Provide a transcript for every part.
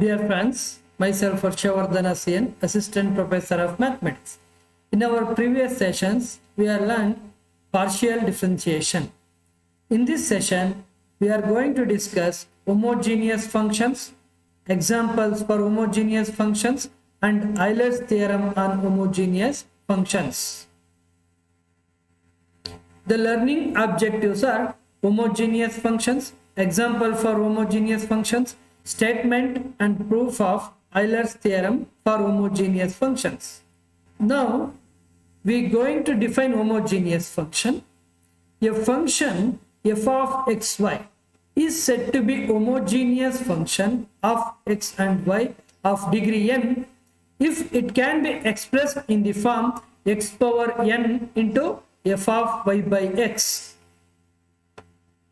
Dear friends, myself Harshavardhana CN, Assistant Professor of Mathematics. In our previous sessions, we have learned partial differentiation. In this session, we are going to discuss homogeneous functions, examples for homogeneous functions, and Euler's theorem on homogeneous functions. The learning objectives are homogeneous functions, example for homogeneous functions, statement and proof of Euler's theorem for homogeneous functions. Now, we are going to define homogeneous function. A function f of xy is said to be homogeneous function of x and y of degree n if it can be expressed in the form x power n into f of y by x.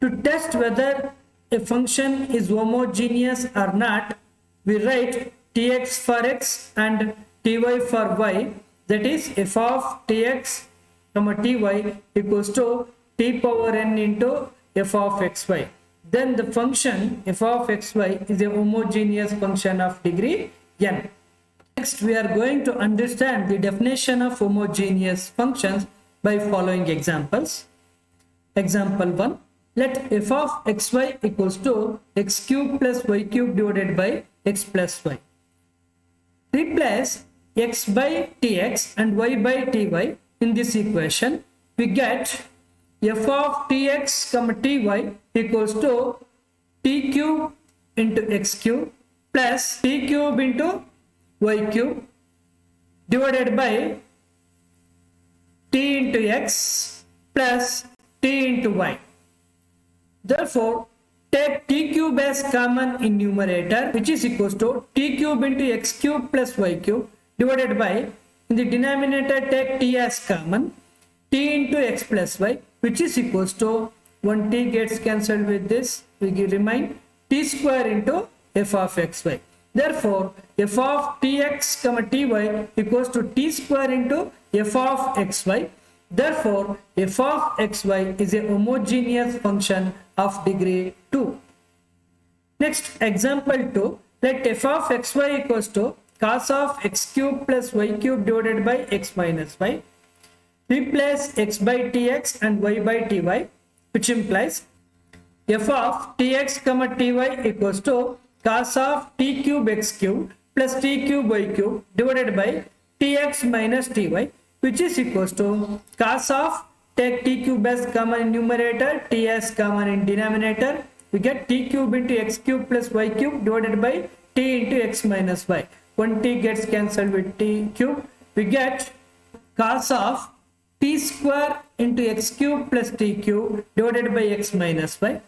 To test whether a function is homogeneous or not, we write tx for x and ty for y, that is f of tx, ty equals to t power n into f of xy. Then the function f of xy is a homogeneous function of degree n. Next, we are going to understand the definition of homogeneous functions by following examples. Example 1. Let f of xy equals to x cube plus y cube divided by x plus y. Replace x by tx and y by ty in this equation. We get f of tx, ty equals to t cube into x cube plus t cube into y cube divided by t into x plus t into y. Therefore, take t cube as common in numerator, which is equals to t cube into x cube plus y cube divided by, in the denominator take t as common, t into x plus y, which is equals to 1 t gets cancelled with this, we remain t square into f of xy. Therefore, f of tx, ty equals to t square into f of xy. Therefore, f of xy is a homogeneous function of degree 2. Next, example 2. Let f of xy equals to cos of x cube plus y cube divided by x minus y. Replace x by tx and y by ty, which implies f of tx, ty equals to cos of t cube x cube plus t cube y cube divided by tx minus ty, which is equals to cos of, take t cube as common in numerator, t as common in denominator, we get t cube into x cube plus y cube divided by t into x minus y. 1 t gets cancelled with t cube, we get cos of t square into x cube plus t cube divided by x minus y,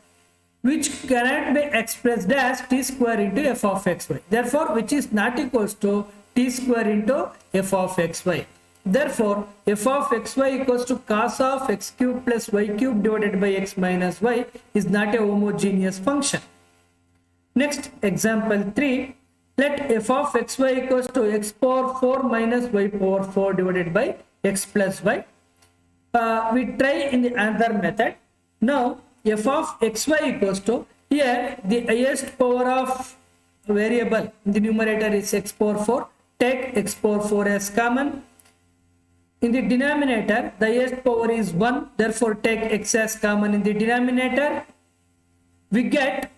which cannot be expressed as t square into f of xy. Therefore, which is not equals to t square into f of xy. Therefore, f of xy equals to cos of x cube plus y cube divided by x minus y is not a homogeneous function. Next, example 3. Let f of xy equals to x power 4 minus y power 4 divided by x plus y. We try in the other method. Now, f of xy equals to, here the highest power of variable in the numerator is x power 4. Take x power 4 as common. In the denominator, the highest power is 1. Therefore, take x as common in the denominator. We get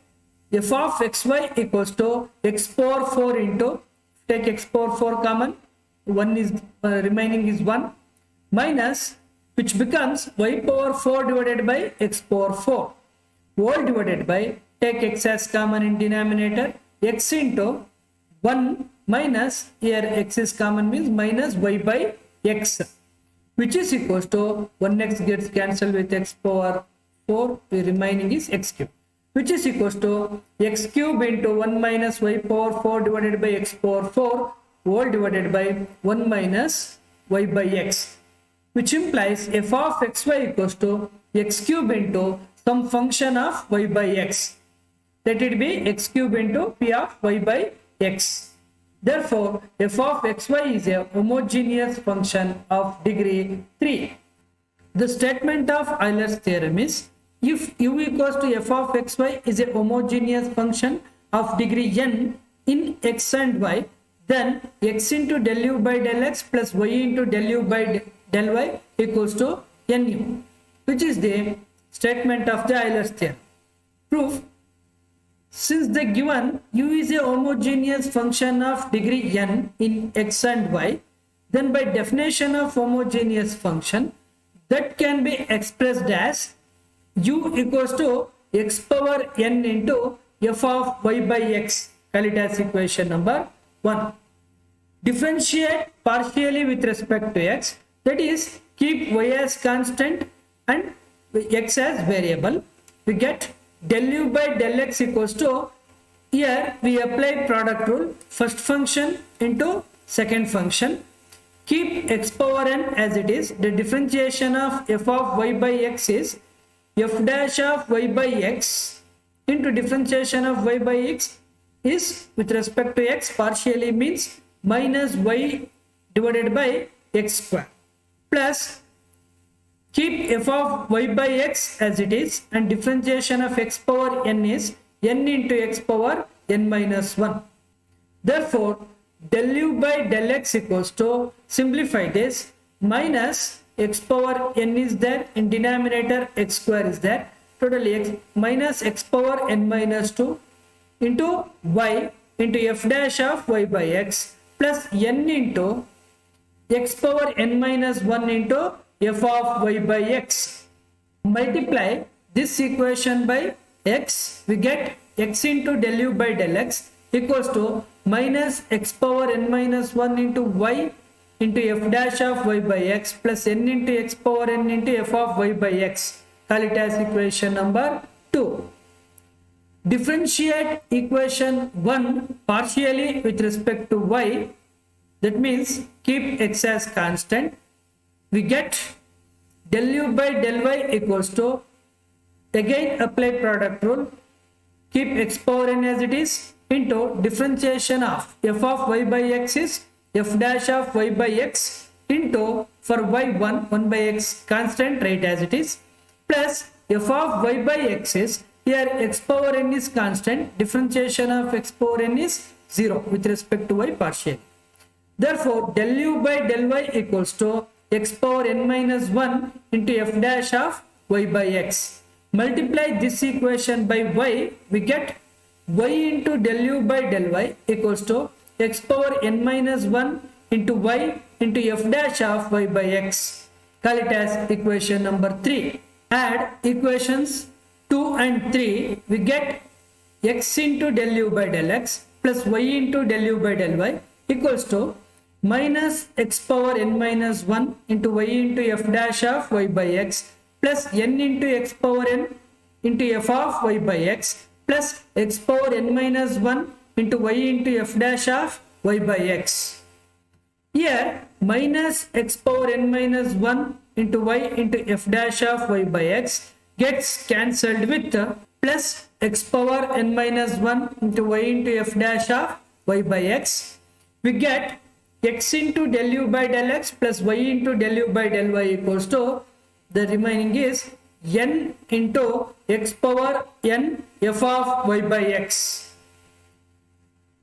f of xy equals to x power 4 into, take x power 4 common, 1 is remaining is 1, minus, which becomes y power 4 divided by x power 4, whole divided by, take x as common in denominator, x into 1 minus, here x is common means minus y by x, which is equals to 1x gets cancelled with x power 4, the remaining is x cube, which is equals to x cube into 1 minus y power 4 divided by x power 4 whole divided by 1 minus y by x, which implies f of xy equals to x cube into some function of y by x. Let it be x cube into p of y by x. Therefore, f of xy is a homogeneous function of degree 3. The statement of Euler's theorem is, if u equals to f of xy is a homogeneous function of degree n, in x and y, then x into del u by del x plus y into del u by del y equals to nu, which is the statement of the Euler's theorem. Proof: since the given u is a homogeneous function of degree n in x and y, then by definition of homogeneous function, that can be expressed as u equals to x power n into f of y by x. Call it as equation number 1. Differentiate partially with respect to x, that is, keep y as constant and x as variable. We get del u by del x equals to, here we apply product rule, first function into second function. Keep x power n as it is. The differentiation of f of y by x is f dash of y by x into differentiation of y by x is with respect to x partially means minus y divided by x square, plus keep f of y by x as it is, and differentiation of x power n is n into x power n minus 1. Therefore, del u by del x equals to, simplify this, minus x power n is there, in denominator x square is there, totally x minus x power n minus 2 into y into f dash of y by x plus n into x power n minus 1 into f of y by x. Multiply this equation by x, we get x into del u by del x equals to minus x power n minus 1 into y into f dash of y by x plus n into x power n into f of y by x. Call it as equation number 2. Differentiate equation 1 partially with respect to y, that means keep x as constant. We get del u by del y equals to, again apply product rule, keep x power n as it is, into differentiation of f of y by x is f dash of y by x into, for y1 1 by x constant, right as it is, plus f of y by x is, here x power n is constant, differentiation of x power n is 0 with respect to y partially. Therefore, del u by del y equals to x power n minus 1 into f dash of y by x. Multiply this equation by y, we get y into del u by del y equals to x power n minus 1 into y into f dash of y by x. Call it as equation number 3. Add equations 2 and 3, we get x into del u by del x plus y into del u by del y equals to minus x power n minus 1 into y into f dash of y by x plus n into x power n into f of y by x plus x power n minus 1 into y into f dash of y by x. Here minus x power n minus 1 into y into f dash of y by x gets cancelled with plus x power n minus 1 into y into f dash of y by x. We get x into del u by del x plus y into del u by del y equals to, the remaining is n into x power n f of y by x.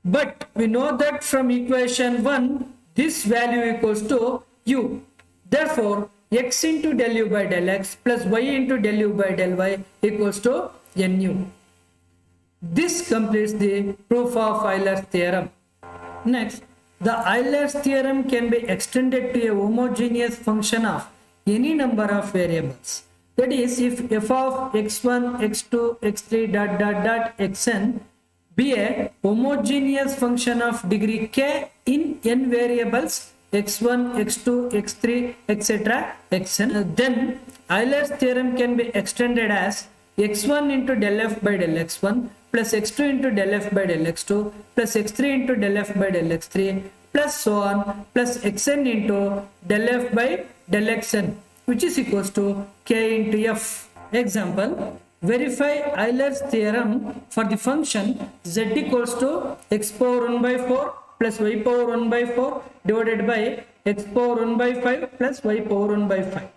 But we know that from equation 1 this value equals to u. Therefore, x into del u by del x plus y into del u by del y equals to nu. This completes the proof of Euler's theorem. Next, the Euler's theorem can be extended to a homogeneous function of any number of variables. That is, if f of x1, x2, x3 dot dot dot xn be a homogeneous function of degree k in n variables x1, x2, x3, etc. xn, then Euler's theorem can be extended as x1 into del f by del x1 plus x2 into del f by del x2 plus x3 into del f by del x3 plus so on plus xn into del f by del xn, which is equals to k into f. Example, verify Euler's theorem for the function z equals to x power 1 by 4 plus y power 1 by 4 divided by x power 1 by 5 plus y power 1 by 5.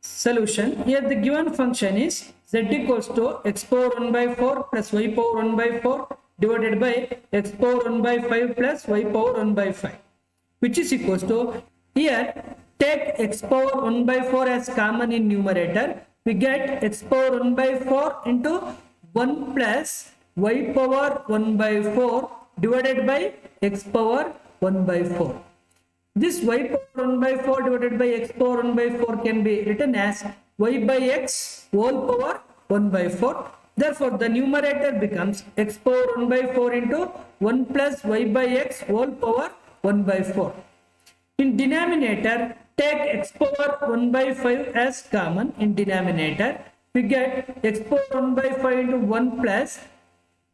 Solution, here the given function is z equals to x power 1 by 4 plus y power 1 by 4 divided by x power 1 by 5 plus y power 1 by 5, which is equals to, here take x power 1 by 4 as common in numerator. We get x power 1 by 4 into 1 plus y power 1 by 4 divided by x power 1 by 4. This y power 1 by 4 divided by x power 1 by 4 can be written as y by x whole power 1 by 4. Therefore, the numerator becomes x power 1 by 4 into 1 plus y by x whole power 1 by 4. In denominator, take x power 1 by 5 as common in denominator. We get x power 1 by 5 into 1 plus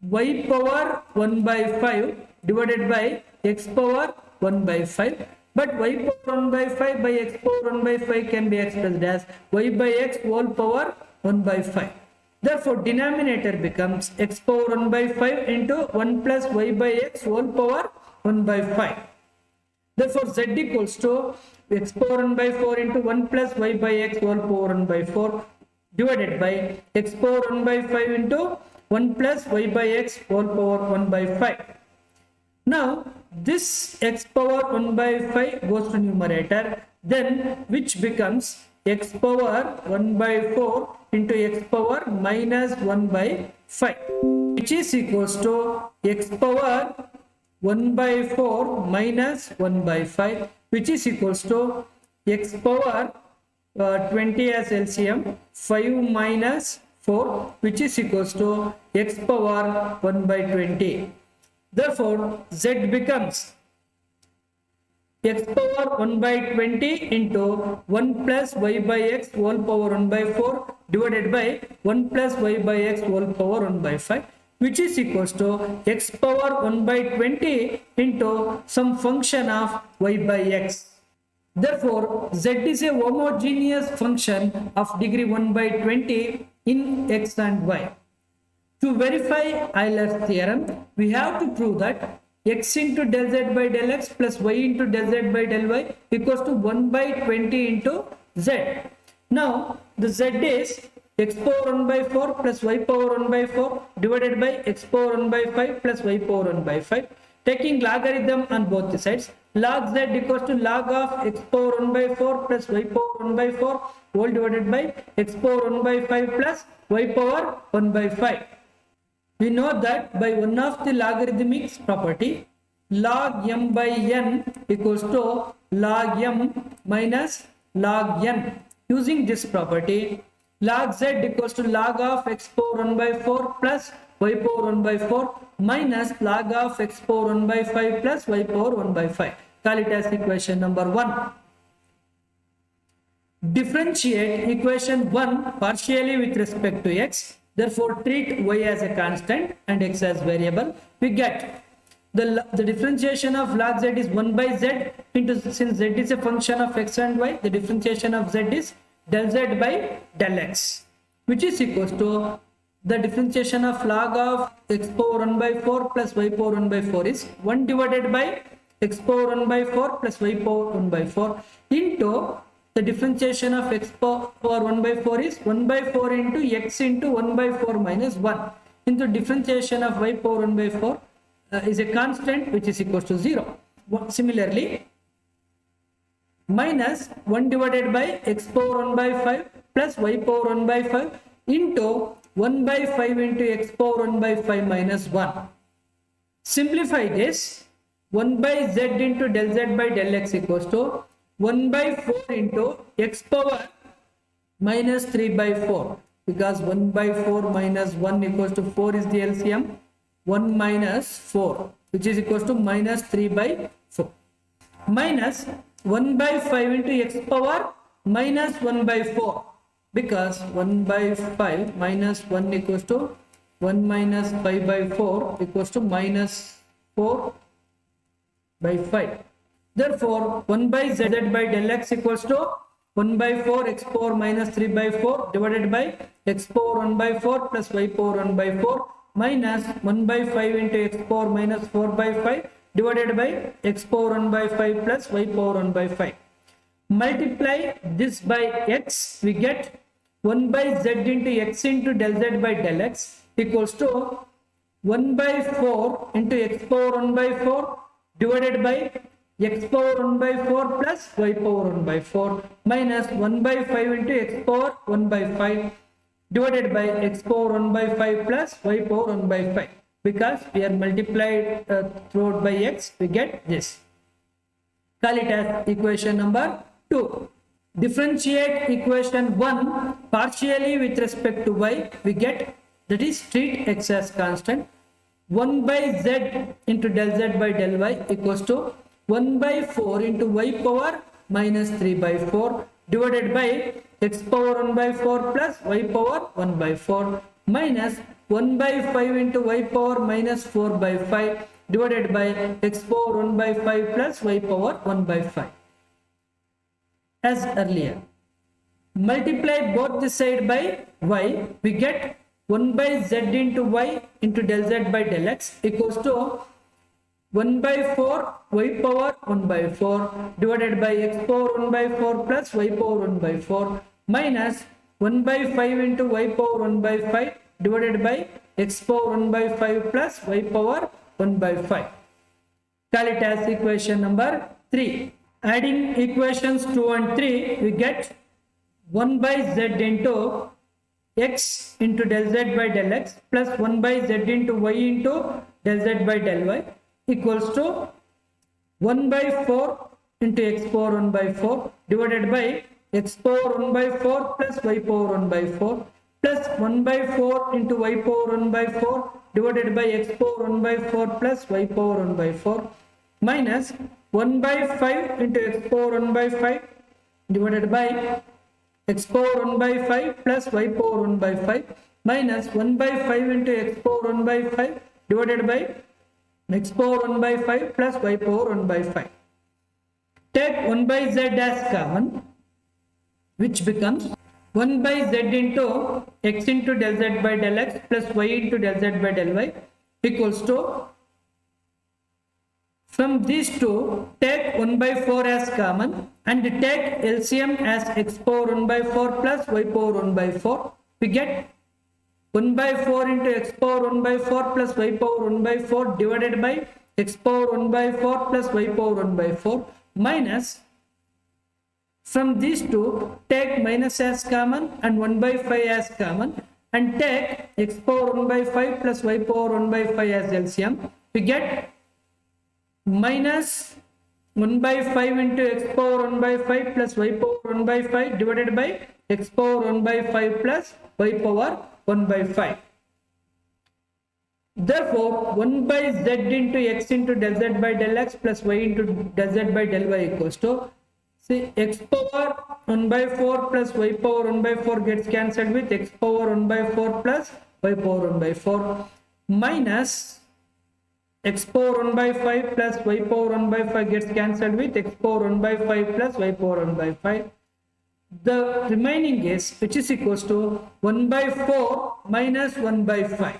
y power 1 by 5 divided by x power 1 by 5. But y power 1 by 5 by x power 1 by 5 can be expressed as y by x whole power 1 by 5. Therefore, denominator becomes x power 1 by 5 into 1 plus y by x whole power 1 by 5. Therefore, z equals to x power 1 by 4 into 1 plus y by x whole power 1 by 4 divided by x power 1 by 5 into 1 plus y by x whole power 1 by 5. Now, this x power 1 by 5 goes to numerator, then which becomes x power 1 by 4 into x power minus 1 by 5, which is equals to x power 1 by 4 minus 1 by 5, which is equals to x power 20 as LCM, 5 minus 4, which is equals to x power 1 by 20. Therefore, z becomes x power 1 by 20 into 1 plus y by x whole power 1 by 4 divided by 1 plus y by x whole power 1 by 5, which is equals to x power 1 by 20 into some function of y by x. Therefore, z is a homogeneous function of degree 1 by 20 in x and y. To verify Euler's theorem, we have to prove that x into del z by del x plus y into del z by del y equals to 1 by 20 into z. Now, the z is x power 1 by 4 plus y power 1 by 4 divided by x power 1 by 5 plus y power 1 by 5. Taking logarithm on both the sides, log z equals to log of x power 1 by 4 plus y power 1 by 4 whole divided by x power 1 by 5 plus y power 1 by 5. We know that by one of the logarithmic property, log m by n equals to log m minus log n. Using this property, log z equals to log of x power 1 by 4 plus y power 1 by 4 minus log of x power 1 by 5 plus y power 1 by 5. Call it as equation number 1. Differentiate equation 1 partially with respect to x. Therefore, treat y as a constant and x as variable. We get the differentiation of log z is 1 by z into, since z is a function of x and y, the differentiation of z is del z by del x, which is equals to the differentiation of log of x power 1 by 4 plus y power 1 by 4 is 1 divided by x power 1 by 4 plus y power 1 by 4 into the differentiation of x power 1 by 4 is 1 by 4 into x into 1 by 4 minus 1 into differentiation of y power 1 by 4 is a constant which is equals to 0. Similarly, minus 1 divided by x power 1 by 5 plus y power 1 by 5 into 1 by 5 into x power 1 by 5 minus 1. Simplify this. 1 by z into del z by del x equals to 1 by 4 into x power minus 3 by 4, because 1 by 4 minus 1 equals to 4 is the LCM, 1 minus 4, which is equals to minus 3 by 4, minus 1 by 5 into x power minus 1 by 4, because 1 by 5 minus 1 equals to 1 minus 5 by 4 equals to minus 4 by 5. Therefore, 1 by z by del x equals to 1 by 4 x power minus 3 by 4 divided by x power 1 by 4 plus y power 1 by 4 minus 1 by 5 into x power minus 4 by 5 divided by x power 1 by 5 plus y power 1 by 5. Multiply this by x, we get 1 by z into x into del z by del x equals to 1 by 4 into x power 1 by 4 divided by x power 1 by 4 plus y power 1 by 4 minus 1 by 5 into x power 1 by 5 divided by x power 1 by 5 plus y power 1 by 5. Because we are multiplied throughout by x, we get this. Call it as equation number 2. Differentiate equation 1 partially with respect to y, we get, that is, treat x as constant. 1 by z into del z by del y equals to 1 by 4 into y power minus 3 by 4 divided by x power 1 by 4 plus y power 1 by 4 minus 1 by 5 into y power minus 4 by 5 divided by x power 1 by 5 plus y power 1 by 5. As earlier, multiply both the side by y, we get 1 by z into y into del z by del x equals to 1 by 4 y power 1 by 4 divided by x power 1 by 4 plus y power 1 by 4 minus 1 by 5 into y power 1 by 5 divided by x power 1 by 5 plus y power 1 by 5. Call it as equation number 3. Adding equations 2 and 3, we get 1 by z into x into del z by del x plus 1 by z into y into del z by del y equals to 1 by 4 into x power 1 by 4 divided by x power 1 by 4 plus y power 1 by 4 plus 1 by 4 into y power 1 by 4 divided by x power 1 by 4 plus y power 1 by 4 minus 1 by 5 into x power 1 by 5 divided by x power 1 by 5 plus y power 1 by 5 minus 1 by 5 into x power 1 by 5 divided by x power 1 by 5 plus y power 1 by 5. Take 1 by z as common, which becomes 1 by z into x into del z by del x plus y into del z by del y equals to, from these two, take 1 by 4 as common and take LCM as x power 1 by 4 plus y power 1 by 4. We get 1 by 4 into x power 1 by 4 plus y power 1 by 4 divided by x power 1 by 4 plus y power 1 by 4 minus, from these two, take minus as common and 1 by 5 as common and take x power 1 by 5 plus y power 1 by 5 as LCM. We get minus 1 by 5 into x power 1 by 5 plus y power 1 by 5 divided by x power 1 by 5 plus y power 1 by 5. Therefore, 1 by z into x into del z by del x plus y into del z by del y equals to, see, x power 1 by 4 plus y power 1 by 4 gets cancelled with x power 1 by 4 plus y power 1 by 4 minus x power 1 by 5 plus y power 1 by 5 gets cancelled with x power 1 by 5 plus y power 1 by 5. The remaining is, which is equals to 1 by 4 minus 1 by 5.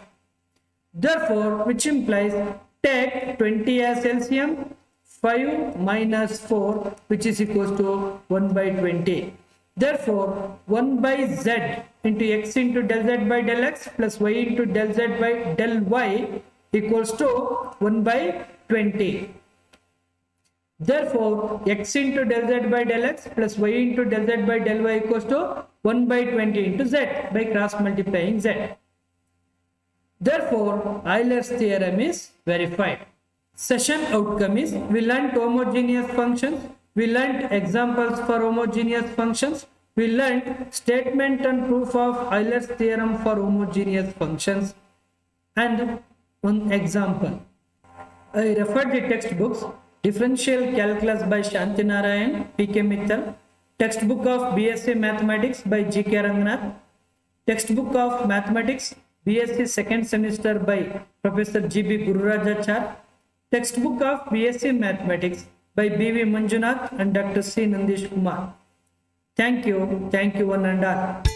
Therefore, which implies take 20 as LCM, 5 minus 4, which is equals to 1 by 20. Therefore, 1 by z into x into del z by del x plus y into del z by del y equals to 1 by 20. Therefore, x into del z by del x plus y into del z by del y equals to 1 by 20 into z by cross multiplying z. Therefore, Euler's theorem is verified. Session outcome is, we learned homogeneous functions, we learned examples for homogeneous functions, we learned statement and proof of Euler's theorem for homogeneous functions, and one example. I referred the textbooks: Differential Calculus by Shanti Narayan, P.K. Mittal, textbook of BSc Mathematics by G.K. Ranganath, textbook of Mathematics BSc second semester by Professor G.B. Gururajachar, textbook of BSc Mathematics by B.V. Manjunath and Dr. C. Nandish Kumar. Thank you one and all.